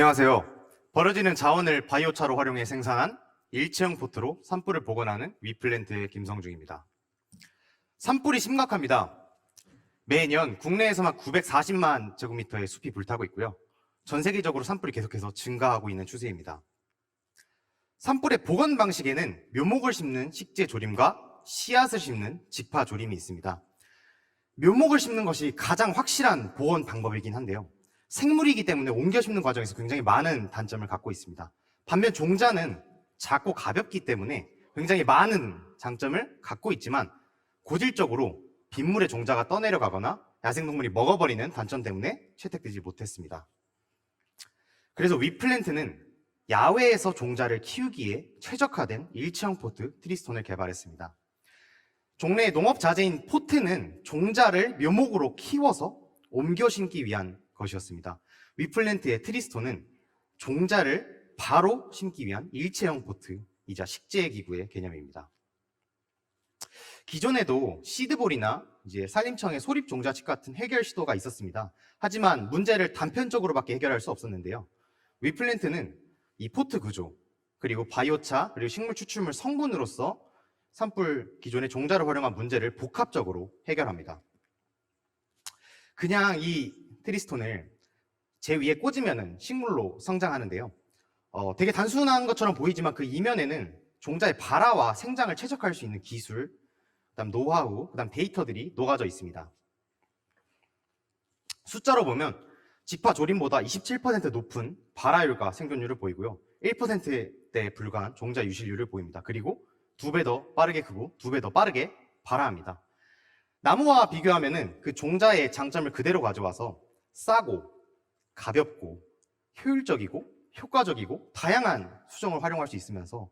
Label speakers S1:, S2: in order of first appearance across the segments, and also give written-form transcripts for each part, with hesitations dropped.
S1: 안녕하세요. 버려지는 자원을 바이오차로 활용해 생산한 일체형 포트로 산불을 복원하는 위플랜트의 김성중입니다. 산불이 심각합니다. 매년 국내에서만 940만 제곱미터의 숲이 불타고 있고요. 전 세계적으로 산불이 계속해서 증가하고 있는 추세입니다. 산불의 복원 방식에는 묘목을 심는 식재 조림과 씨앗을 심는 직파 조림이 있습니다. 묘목을 심는 것이 가장 확실한 복원 방법이긴 한데요. 생물이기 때문에 옮겨 심는 과정에서 굉장히 많은 단점을 갖고 있습니다. 반면 종자는 작고 가볍기 때문에 굉장히 많은 장점을 갖고 있지만 고질적으로 빗물에 종자가 떠내려가거나 야생동물이 먹어버리는 단점 때문에 채택되지 못했습니다. 그래서 위플랜트는 야외에서 종자를 키우기에 최적화된 일체형 포트 트리스톤을 개발했습니다. 종래의 농업 자재인 포트는 종자를 묘목으로 키워서 옮겨 심기 위한 것이었습니다. 위플랜트의 트리스톤은 종자를 바로 심기 위한 일체형 포트이자 식재 기구의 개념입니다. 기존에도 시드볼이나 산림청의 소립 종자칩 같은 해결 시도가 있었습니다. 하지만 문제를 단편적으로밖에 해결할 수 없었는데요. 위플랜트는 이 포트 구조, 그리고 바이오차, 그리고 식물 추출물 성분으로서 산불 기존의 종자를 활용한 문제를 복합적으로 해결합니다. 그냥 이 트리스톤을 제 위에 꽂으면 식물로 성장하는데요. 되게 단순한 것처럼 보이지만 그 이면에는 종자의 발화와 생장을 최적화할 수 있는 기술, 그다음 노하우, 그다음 데이터들이 녹아져 있습니다. 숫자로 보면 직파 조림보다 27% 높은 발화율과 생존율을 보이고요. 1%대 불과한 종자 유실률을 보입니다. 그리고 2배 더 빠르게 크고 2배 더 빠르게 발화합니다. 나무와 비교하면은 그 종자의 장점을 그대로 가져와서 싸고 가볍고 효율적이고 효과적이고 다양한 수정을 활용할 수 있으면서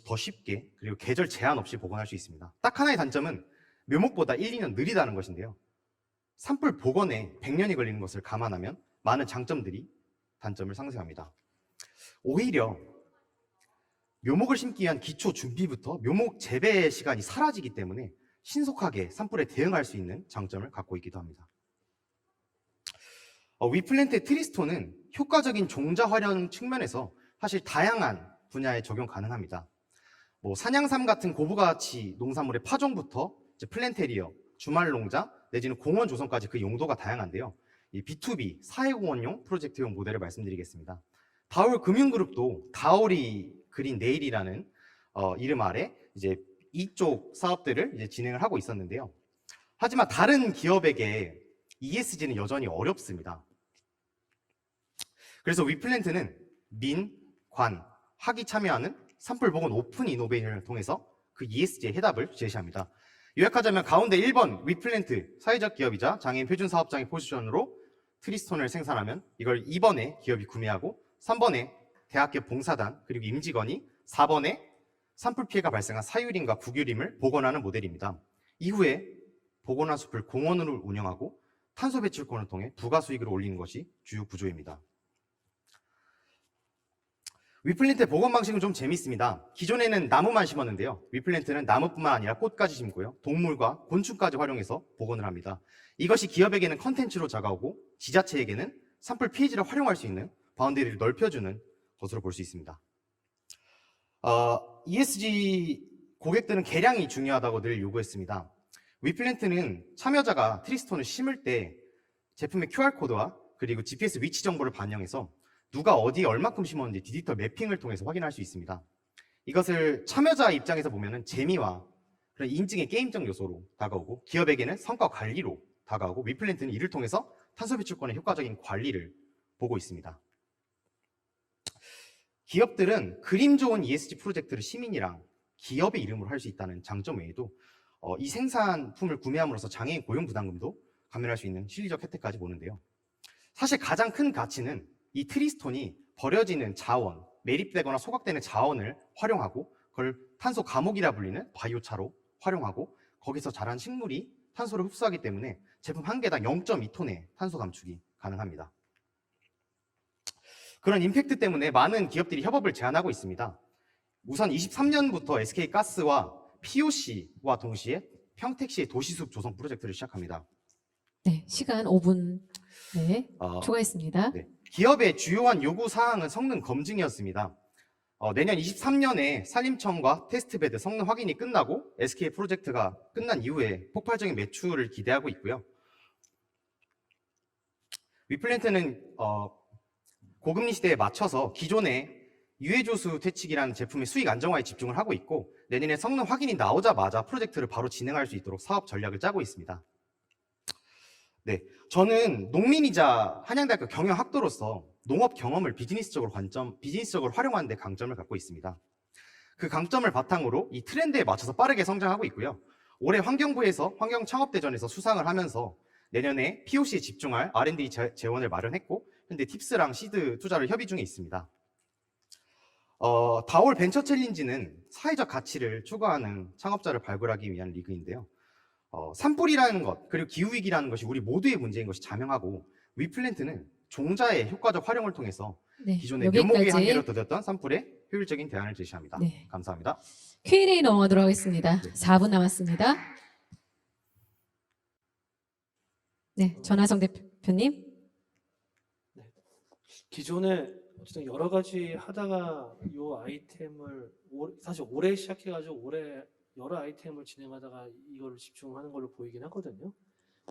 S1: 더 쉽게 그리고 계절 제한 없이 복원할 수 있습니다. 딱 하나의 단점은 묘목보다 1, 2년 느리다는 것인데요. 산불 복원에 100년이 걸리는 것을 감안하면 많은 장점들이 단점을 상쇄합니다. 오히려 묘목을 심기 위한 기초 준비부터 묘목 재배 시간이 사라지기 때문에 신속하게 산불에 대응할 수 있는 장점을 갖고 있기도 합니다. 위플랜트의 트리스톤은 효과적인 종자 활용 측면에서 사실 다양한 분야에 적용 가능합니다. 산양삼 같은 고부가치 농산물의 파종부터 플랜테리어, 주말농장 내지는 공원 조성까지 그 용도가 다양한데요. 이 B2B 사회공헌용 프로젝트용 모델을 말씀드리겠습니다. 다올 금융그룹도 다올이 그린 네일이라는 이름 아래 이쪽 사업들을 진행을 하고 있었는데요. 하지만 다른 기업에게 ESG는 여전히 어렵습니다. 그래서 위플랜트는 민, 관, 학이 참여하는 산불 복원 오픈 이노베이션을 통해서 그 ESG의 해답을 제시합니다. 요약하자면 가운데 1번 위플랜트 사회적 기업이자 장애인 표준 사업장의 포지션으로 트리스톤을 생산하면 이걸 2번에 기업이 구매하고 3번에 대학교 봉사단 그리고 임직원이 4번에 산불 피해가 발생한 사유림과 국유림을 복원하는 모델입니다. 이후에 복원한 숲을 공원으로 운영하고 탄소 배출권을 통해 부가 수익을 올리는 것이 주요 구조입니다. 위플랜트의 복원 방식은 좀 재밌습니다. 기존에는 나무만 심었는데요. 위플랜트는 나무뿐만 아니라 꽃까지 심고요. 동물과 곤충까지 활용해서 복원을 합니다. 이것이 기업에게는 컨텐츠로 다가오고 지자체에게는 산불 피해지를 활용할 수 있는 바운더리를 넓혀주는 것으로 볼 수 있습니다. ESG 고객들은 개량이 중요하다고 늘 요구했습니다. 위플랜트는 참여자가 트리스톤을 심을 때 제품의 QR코드와 그리고 GPS 위치 정보를 반영해서 누가 어디에 얼마큼 심었는지 디지털 매핑을 통해서 확인할 수 있습니다. 이것을 참여자 입장에서 보면 재미와 그런 인증의 게임적 요소로 다가오고 기업에게는 성과 관리로 다가오고 위플랜트는 이를 통해서 탄소 배출권의 효과적인 관리를 보고 있습니다. 기업들은 그림 좋은 ESG 프로젝트를 시민이랑 기업의 이름으로 할 수 있다는 장점 외에도 이 생산품을 구매함으로써 장애인 고용 부담금도 감면할 수 있는 실리적 혜택까지 보는데요. 사실 가장 큰 가치는 이 트리스톤이 버려지는 자원, 매립되거나 소각되는 자원을 활용하고 그걸 탄소 감옥이라 불리는 바이오차로 활용하고 거기서 자란 식물이 탄소를 흡수하기 때문에 제품 한 개당 0.2톤의 탄소 감축이 가능합니다. 그런 임팩트 때문에 많은 기업들이 협업을 제안하고 있습니다. 우선 23년부터 SK가스와 POC와 동시에 평택시의 도시숲 조성 프로젝트를 시작합니다.
S2: 네, 시간 5분 네, 초과했습니다.
S1: 네. 기업의 주요한 요구 사항은 성능 검증이었습니다. 내년 23년에 산림청과 테스트베드 성능 확인이 끝나고 SK 프로젝트가 끝난 이후에 폭발적인 매출을 기대하고 있고요. 위플랜트는 고금리 시대에 맞춰서 기존의 유해조수 퇴치기라는 제품의 수익 안정화에 집중을 하고 있고, 내년에 성능 확인이 나오자마자 프로젝트를 바로 진행할 수 있도록 사업 전략을 짜고 있습니다. 네, 저는 농민이자 한양대학교 경영학도로서 농업 경험을 비즈니스적으로 활용하는 데 강점을 갖고 있습니다. 그 강점을 바탕으로 이 트렌드에 맞춰서 빠르게 성장하고 있고요. 올해 환경부에서 환경창업대전에서 수상을 하면서 내년에 POC에 집중할 R&D 재원을 마련했고, 현재 팁스랑 시드 투자를 협의 중에 있습니다. 다올 벤처 챌린지는 사회적 가치를 추구하는 창업자를 발굴하기 위한 리그인데요. 산불이라는 것, 그리고 기후위기라는 것이 우리 모두의 문제인 것이 자명하고, 위플랜트는 종자의 효과적 활용을 통해서
S2: 네,
S1: 기존의 묘목의
S2: 여기까지.
S1: 한계로 더뎠던 산불에 효율적인 대안을 제시합니다.
S2: 네.
S1: 감사합니다.
S2: Q&A 넘어가도록 하겠습니다.
S1: 네.
S2: 4분 남았습니다. 네, 전하성 대표님.
S3: 기존에 어쨌든 여러 가지 하다가 이 아이템을 사실 올해 시작해가지고 올해 여러 아이템을 진행하다가 이걸 집중하는 걸로 보이긴 하거든요.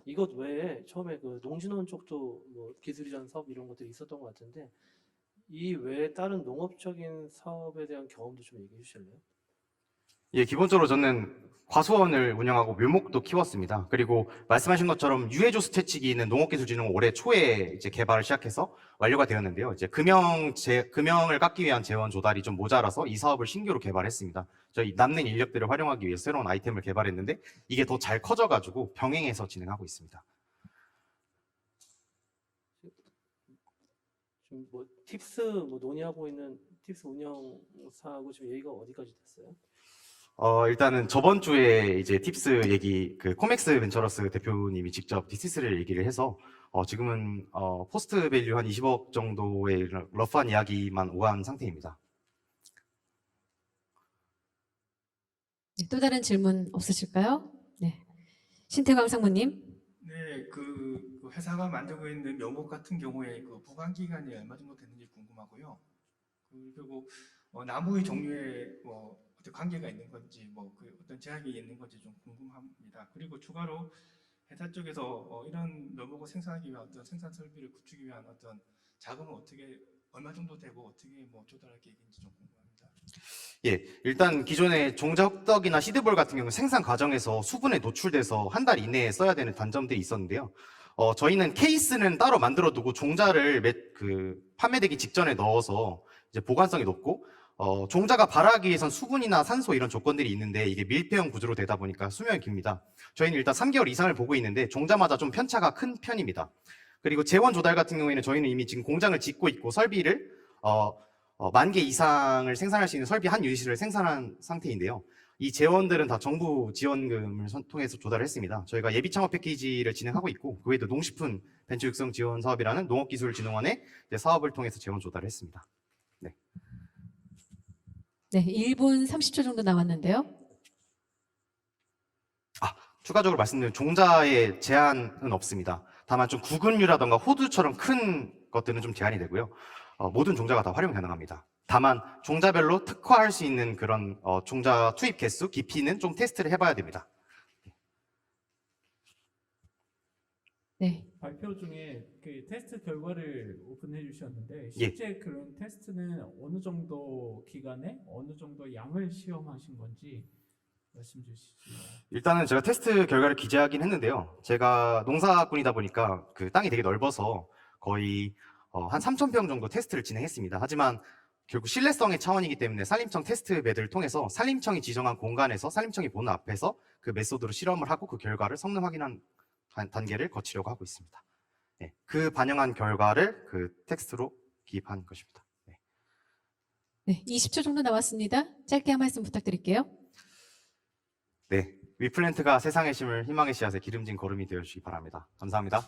S3: 이것 외에 처음에 그 농진원 쪽도 뭐 기술이전 사업 이런 것들이 있었던 것 같은데, 이 외에 다른 농업적인 사업에 대한 경험도 좀 얘기해 주실래요?
S1: 예, 기본적으로 저는 과수원을 운영하고 묘목도 키웠습니다. 그리고 말씀하신 것처럼 유해조수 퇴치기는 농업기술진흥원 올해 초에 이제 개발을 시작해서 완료가 되었는데요. 이제 금형을 깎기 위한 재원 조달이 좀 모자라서 이 사업을 신규로 개발했습니다. 저희 남는 인력들을 활용하기 위해 새로운 아이템을 개발했는데 이게 더 잘 커져가지고 병행해서 진행하고 있습니다.
S3: 지금 뭐 팁스 뭐 논의하고 있는 팁스 운영사하고 지금 얘기가 어디까지 됐어요?
S1: 일단은 저번 주에 이제 팁스 얘기, 그 코맥스 벤처러스 대표님이 직접 디스스를 얘기를 해서 지금은 포스트 밸류 한 20억 정도의 러프한 이야기만 오간 상태입니다.
S2: 네, 또 다른 질문 없으실까요? 네, 신태광 상무님.
S4: 네, 그 회사가 만들고 있는 묘목 같은 경우에 그 보관 기간이 얼마 정도 되는지 궁금하고요. 그리고 나무의 종류에 뭐 어떤 관계가 있는 건지, 뭐 그 어떤 제약이 있는 건지 좀 궁금합니다. 그리고 추가로 회사 쪽에서 이런 묘목을 생산하기 위한 어떤 생산 설비를 구축하기 위한 어떤 자금은 어떻게 얼마 정도 되고 어떻게 뭐 조달할 계획인지 좀 궁금합니다.
S1: 예, 일단 기존의 종자떡이나 시드볼 같은 경우 생산 과정에서 수분에 노출돼서 한 달 이내에 써야 되는 단점들이 있었는데요. 저희는 케이스는 따로 만들어 두고 종자를 판매되기 직전에 넣어서 이제 보관성이 높고, 종자가 발화하기 위해선 수분이나 산소 이런 조건들이 있는데 이게 밀폐형 구조로 되다 보니까 수명이 깁니다. 저희는 일단 3개월 이상을 보고 있는데 종자마다 좀 편차가 큰 편입니다. 그리고 재원 조달 같은 경우에는 저희는 이미 지금 공장을 짓고 있고 설비를 10,000개 이상을 생산할 수 있는 설비 한 유닛을 생산한 상태인데요. 이 재원들은 다 정부 지원금을 통해서 조달을 했습니다. 저희가 예비 창업 패키지를 진행하고 있고, 그 외에도 농식품 벤처 육성 지원 사업이라는 농업기술진흥원의 사업을 통해서 재원 조달을 했습니다.
S2: 네, 1분 30초 정도 남았는데요.
S1: 추가적으로 말씀드리면 종자의 제한은 없습니다. 다만 좀 구근류라던가 호두처럼 큰 것들은 좀 제한이 되고요. 모든 종자가 다 활용 가능합니다. 다만 종자별로 특화할 수 있는 그런 종자 투입 개수, 깊이는 좀 테스트를 해봐야 됩니다.
S2: 네,
S5: 발표 중에 그 테스트 결과를 오픈해 주셨는데
S1: 예.
S5: 실제 그런 테스트는 어느 정도 기간에 어느 정도 양을 시험하신 건지 말씀 주시죠.
S1: 일단은 제가 테스트 결과를 기재하긴 했는데요. 제가 농사꾼이다 보니까 그 땅이 되게 넓어서 거의 한 3,000평 정도 테스트를 진행했습니다. 하지만 결국 신뢰성의 차원이기 때문에 산림청 테스트 베드를 통해서 산림청이 지정한 공간에서 산림청이 보는 앞에서 그 메소드로 실험을 하고 그 결과를 성능 확인한 단계를 거치려고 하고 있습니다. 네, 그 반영한 결과를 그 텍스트로 기입한 것입니다. 네.
S2: 네, 20초 정도 남았습니다. 짧게 한 말씀 부탁드릴게요.
S1: 네, 위플랜트가 세상의 심을 희망의 씨앗에 기름진 걸음이 되어주시기 바랍니다. 감사합니다.